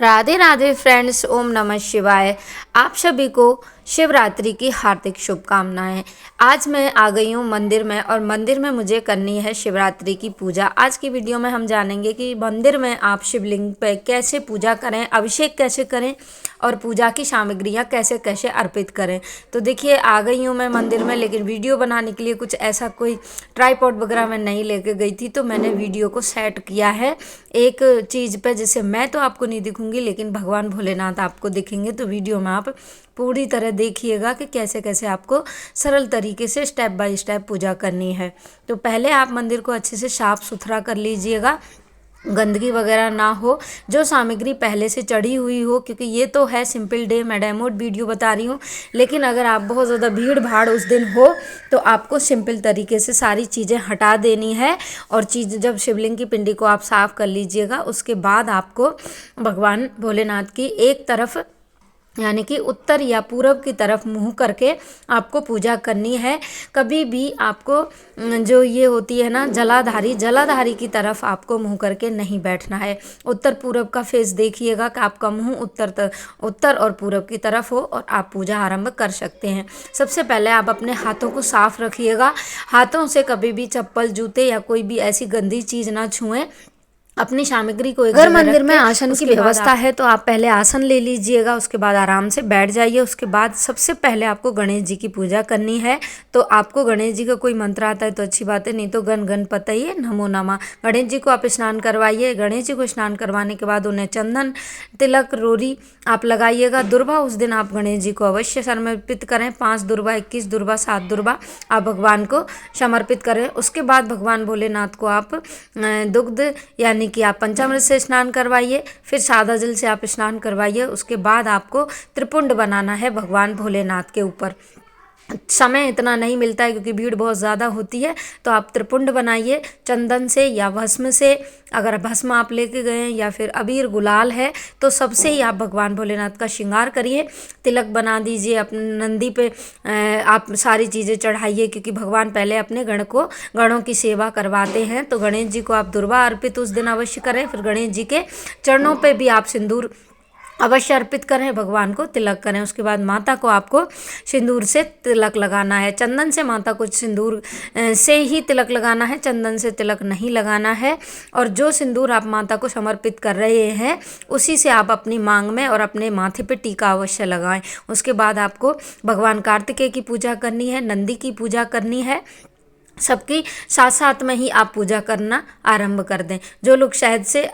Radhe Radhe friends, ओम नमः शिवाय। आप सभी को शिवरात्रि की हार्दिक शुभकामनाएं। आज मैं आ गई हूँ मंदिर में और मंदिर में मुझे करनी है शिवरात्रि की पूजा। आज की वीडियो में हम जानेंगे कि मंदिर में आप शिवलिंग पे कैसे पूजा करें, अभिषेक कैसे करें और पूजा की सामग्रियाँ कैसे कैसे अर्पित करें। तो देखिए, आ गई हूँ मैं मंदिर में, लेकिन वीडियो बनाने के लिए कुछ ऐसा कोई ट्राईपॉड वगैरह मैं नहीं लेके गई थी, तो मैंने वीडियो को सेट किया है एक चीज़ पे, जिससे मैं तो आपको नहीं दिखूंगी लेकिन भगवान भोलेनाथ आपको दिखेंगे। तो वीडियो में आप पूरी तरह देखिएगा कि कैसे कैसे आपको सरल तरीके से स्टेप बाय स्टेप पूजा करनी है। तो पहले आप मंदिर को अच्छे से साफ सुथरा कर लीजिएगा, गंदगी वगैरह ना हो, जो सामग्री पहले से चढ़ी हुई हो, क्योंकि ये तो है सिंपल डे, मैं डेमो वीडियो बता रही हूँ। लेकिन अगर आप बहुत ज़्यादा भीड़ भाड़ उस दिन हो तो आपको सिंपल तरीके से सारी चीज़ें हटा देनी है। और चीज़ जब शिवलिंग की पिंडी को आप साफ़ कर लीजिएगा, उसके बाद आपको भगवान भोलेनाथ की एक तरफ यानी कि उत्तर या पूरब की तरफ मुंह करके आपको पूजा करनी है। कभी भी आपको जो ये होती है ना जलाधारी की तरफ आपको मुंह करके नहीं बैठना है। उत्तर पूरब का फेस देखिएगा कि आपका मुंह उत्तर और पूरब की तरफ हो और आप पूजा आरंभ कर सकते हैं। सबसे पहले आप अपने हाथों को साफ रखिएगा। हाथों से कभी भी चप्पल, जूते या कोई भी ऐसी गंदी चीज़ ना छुएं। अपनी सामग्री को अगर मंदिर में आसन की व्यवस्था है तो आप पहले आसन ले लीजिएगा, उसके बाद आराम से बैठ जाइए। उसके बाद सबसे पहले आपको गणेश जी की पूजा करनी है। तो आपको गणेश जी का कोई मंत्र आता है तो अच्छी बात है, नहीं तो गण गणपतये नमो नमः। गणेश जी को आप स्नान करवाइए। गणेश जी को स्नान करवाने के बाद उन्हें चंदन, तिलक, रोरी आप लगाइएगा। दुर्वा उस दिन आप गणेश जी को अवश्य समर्पित करें। 5 दुर्वा, 21 दुर्वा, 7 दुर्वा आप भगवान को समर्पित करें। उसके बाद भगवान भोलेनाथ को आप दुग्ध यानी कि आप पंचामृत से स्नान करवाइए, फिर सादा जल से आप स्नान करवाइए। उसके बाद आपको त्रिपुंड बनाना है भगवान भोलेनाथ के ऊपर। समय इतना नहीं मिलता है क्योंकि भीड़ बहुत ज़्यादा होती है, तो आप त्रिपुंड बनाइए चंदन से या भस्म से। अगर भस्म आप लेके गए हैं या फिर अबीर गुलाल है तो सबसे ही आप भगवान भोलेनाथ का श्रृंगार करिए। तिलक बना दीजिए अपने नंदी पे, आप सारी चीज़ें चढ़ाइए, क्योंकि भगवान पहले अपने गणों की सेवा करवाते हैं। तो गणेश जी को आप दुर्वा अर्पित उस दिन अवश्य करें। फिर गणेश जी के चरणों पे भी आप सिंदूर अवश्य अर्पित करें, भगवान को तिलक करें। उसके बाद माता को आपको सिंदूर से तिलक लगाना है। चंदन से माता को सिंदूर से ही तिलक लगाना है, चंदन से तिलक नहीं लगाना है। और जो सिंदूर आप माता को समर्पित कर रहे हैं उसी से आप अपनी मांग में और अपने माथे पे टीका अवश्य लगाएं। उसके बाद आपको भगवान कार्तिकेय की पूजा करनी है, नंदी की पूजा करनी है। सबकी साथ साथ में ही आप पूजा करना आरंभ कर दें। जो लोग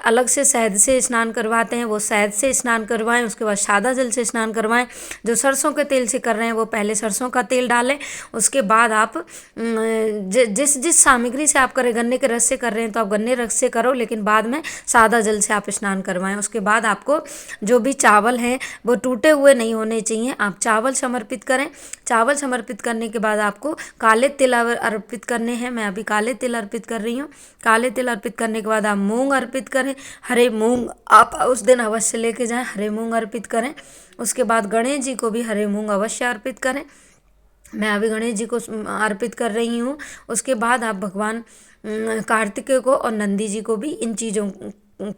अलग से शहद से स्नान करवाते हैं वो शहद से स्नान करवाएं, उसके बाद सादा जल से स्नान करवाएं। जो सरसों के तेल से कर रहे हैं वो पहले सरसों का तेल डालें। उसके बाद आप जिस सामग्री से आप करें, गन्ने के रस से कर रहे हैं तो आप गन्ने रस से करो, लेकिन बाद में सादा जल से आप स्नान करवाएं। उसके बाद आपको जो भी चावल हैं वो टूटे हुए नहीं होने चाहिए, आप चावल समर्पित करें। चावल समर्पित करने के बाद आपको काले तिल अर्पित करने हैं। मैं अभी काले तिल अर्पित कर रही हूँ। काले तिल अर्पित करने के बाद आप मूंग अर्पित करें। हरे मूंग आप उस दिन अवश्य लेके जाएं, हरे मूंग अर्पित करें। उसके बाद गणेश जी को भी हरे मूंग अवश्य अर्पित करें। मैं अभी गणेश जी को अर्पित कर रही हूँ। उसके बाद आप भगवान कार्तिकेय को और नंदी जी को भी इन चीज़ों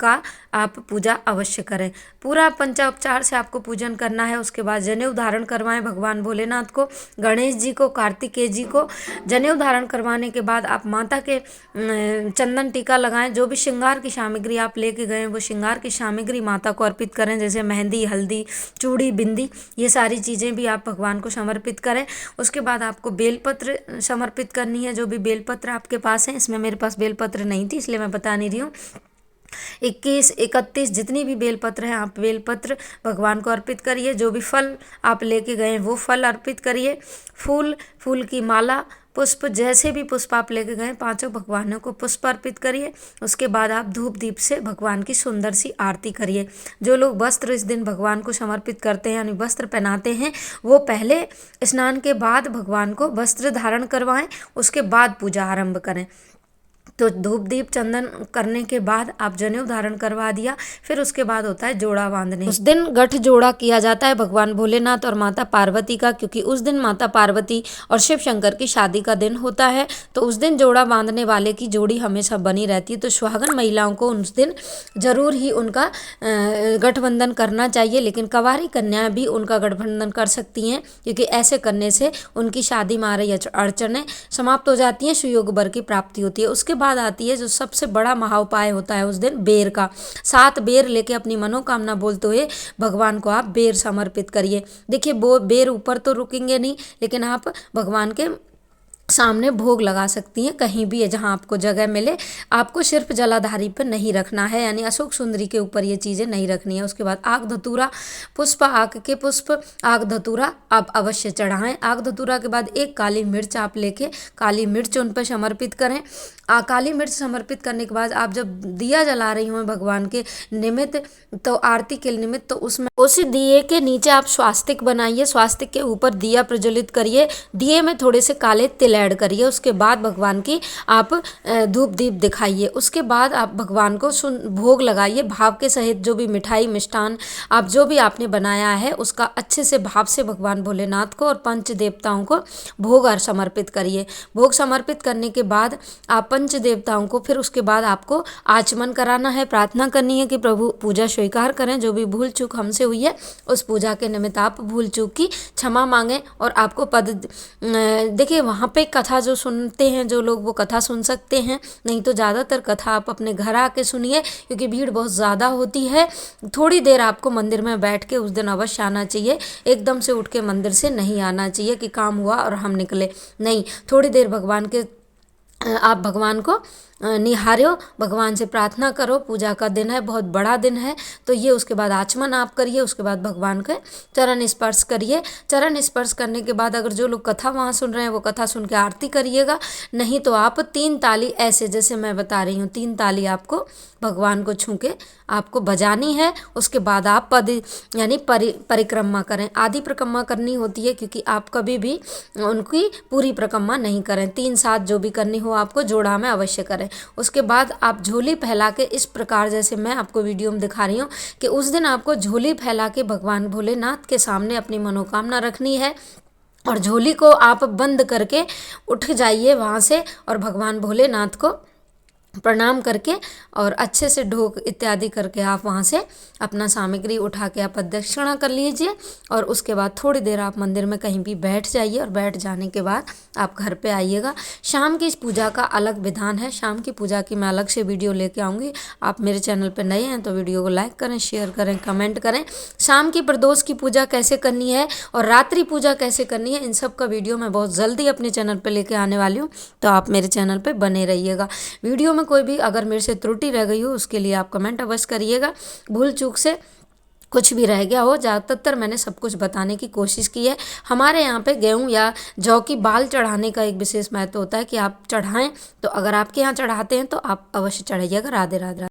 का आप पूजा अवश्य करें। पूरा पंचोपचार से आपको पूजन करना है। उसके बाद जनेऊ धारण करवाएं भगवान भोलेनाथ को, गणेश जी को, कार्तिकेय जी को। जनेऊ धारण करवाने के बाद आप माता के चंदन टीका लगाएं। जो भी श्रृंगार की सामग्री आप लेके गए वो श्रृंगार की सामग्री माता को अर्पित करें, जैसे मेहंदी, हल्दी, चूड़ी, बिंदी, ये सारी चीज़ें भी आप भगवान को समर्पित करें। उसके बाद आपको बेलपत्र समर्पित करनी है। जो भी बेलपत्र आपके पास है, इसमें मेरे पास बेलपत्र नहीं थी इसलिए मैं बता नहीं रही हूँ। 21, 31 जितनी भी बेलपत्र हैं आप बेलपत्र भगवान को अर्पित करिए। जो भी फल आप लेके गए वो फल अर्पित करिए। फूल की माला, पुष्प, जैसे भी पुष्प आप लेके गए पांचों भगवानों को पुष्प अर्पित करिए। उसके बाद आप धूप दीप से भगवान की सुंदर सी आरती करिए। जो लोग वस्त्र इस दिन भगवान को समर्पित करते हैं यानी वस्त्र पहनाते हैं, वो पहले स्नान के बाद भगवान को वस्त्र धारण करवाएं, उसके बाद पूजा आरंभ करें। तो धूप दीप चंदन करने के बाद आप जनेऊ धारण करवा दिया। फिर उसके बाद होता है जोड़ा बांधने। उस दिन गठ जोड़ा किया जाता है भगवान भोलेनाथ और माता पार्वती का, क्योंकि उस दिन माता पार्वती और शिव शंकर की शादी का दिन होता है। तो उस दिन जोड़ा बांधने वाले की जोड़ी हमेशा बनी रहती है। तो सुहागन महिलाओं को उस दिन जरूर ही उनका गठबंधन करना चाहिए, लेकिन कंवारी कन्याएं भी उनका गठबंधन कर सकती हैं, क्योंकि ऐसे करने से उनकी शादी में आ रही अड़चनें समाप्त हो जाती हैं, सुयोग वर की प्राप्ति होती है। उसके बाद आती है जो सबसे बड़ा महाउपाय होता है उस दिन बेर का। 7 बेर लेके अपनी मनोकामना बोलते हुए भगवान को आप बेर समर्पित करिए। देखिए वो बेर ऊपर तो रुकेंगे नहीं, लेकिन आप भगवान के सामने भोग लगा सकती हैं, कहीं भी है जहाँ आपको जगह मिले। आपको सिर्फ जलाधारी पर नहीं रखना है, यानी अशोक सुंदरी के ऊपर ये चीज़ें नहीं रखनी है। उसके बाद आग धतूरा पुष्प, आग के पुष्प आग धतूरा आप अवश्य चढ़ाएं। आग धतूरा के बाद एक काली मिर्च आप लेके काली मिर्च उन पर समर्पित करें। काली मिर्च समर्पित करने के बाद आप जब दिया जला रही हो भगवान के निमित्त, तो आरती के निमित्त, तो उसमें उस दिए के नीचे आप स्वास्तिक बनाइए, स्वास्तिक के ऊपर दिया प्रज्वलित करिए, दिए में थोड़े से काले तिल ऐड करिए। उसके बाद भगवान की आप धूप दीप दिखाइए। उसके बाद आप भगवान को भोग लगाइए भाव के सहित। जो भी मिठाई मिष्ठान आप जो भी आपने बनाया है उसका अच्छे से भाव से भगवान भोलेनाथ को और पंच देवताओं को भोग और समर्पित करिए। भोग समर्पित करने के बाद आप पंच देवताओं को फिर उसके बाद आपको आचमन कराना है, प्रार्थना करनी है कि प्रभु पूजा स्वीकार करें। जो भी भूल चूक हमसे हुई है उस पूजा के निमित्त आप भूल चूक की क्षमा मांगें और आपको पद देखिए। वहाँ पे कथा जो सुनते हैं जो लोग वो कथा सुन सकते हैं, नहीं तो ज़्यादातर कथा आप अपने घर आके सुनिए, क्योंकि भीड़ बहुत ज़्यादा होती है। थोड़ी देर आपको मंदिर में बैठ के उस दिन अवश्य आना चाहिए। एकदम से उठ के मंदिर से नहीं आना चाहिए कि काम हुआ और हम निकले, नहीं। थोड़ी देर भगवान के आप भगवान को निहारो, भगवान से प्रार्थना करो। पूजा का दिन है, बहुत बड़ा दिन है, तो ये उसके बाद आचमन आप करिए। उसके बाद भगवान के चरण स्पर्श करिए। चरण स्पर्श करने के बाद अगर जो लोग कथा वहाँ सुन रहे हैं वो कथा सुन के आरती करिएगा, नहीं तो आप 3 ताली ऐसे जैसे मैं बता रही हूँ 3 ताली आपको भगवान को छू के आपको बजानी है। उसके बाद आप पद यानी परिक्रमा करें। आधी परिक्रमा करनी होती है, क्योंकि आप कभी भी उनकी पूरी परिक्रमा नहीं करें। 3 साथ जो भी करनी हो आपको जोड़ा में अवश्य करें। उसके बाद आप झोली फैला के इस प्रकार जैसे मैं आपको वीडियो में दिखा रही हूँ कि उस दिन आपको झोली फैला के भगवान भोलेनाथ के सामने अपनी मनोकामना रखनी है, और झोली को आप बंद करके उठ जाइए वहाँ से और भगवान भोलेनाथ को प्रणाम करके और अच्छे से ढोक इत्यादि करके आप वहाँ से अपना सामग्री उठा के आप प्रदक्षिणा कर लीजिए। और उसके बाद थोड़ी देर आप मंदिर में कहीं भी बैठ जाइए, और बैठ जाने के बाद आप घर पे आइएगा। शाम की इस पूजा का अलग विधान है, शाम की पूजा की मैं अलग से वीडियो लेके आऊँगी। आप मेरे चैनल पर नए हैं तो वीडियो को लाइक करें, शेयर करें, कमेंट करें। शाम की प्रदोष की पूजा कैसे करनी है और रात्रि पूजा कैसे करनी है, इन सब का वीडियो मैं बहुत जल्दी अपने चैनल पर लेके आने वाली हूँ, तो आप मेरे चैनल पर बने रहिएगा। वीडियो में कोई भी अगर मेरे से त्रुटि रह गई हो उसके लिए आप कमेंट अवश्य करिएगा। भूल चूक से कुछ भी रह गया हो, ज़्यादातर मैंने सब कुछ बताने की कोशिश की है। हमारे यहाँ पे गेहूँ या जौ की बाल चढ़ाने का एक विशेष महत्व होता है कि आप चढ़ाएं, तो अगर आपके यहाँ चढ़ाते हैं तो आप अवश्य चढ़ाइएगा। राधे राधे।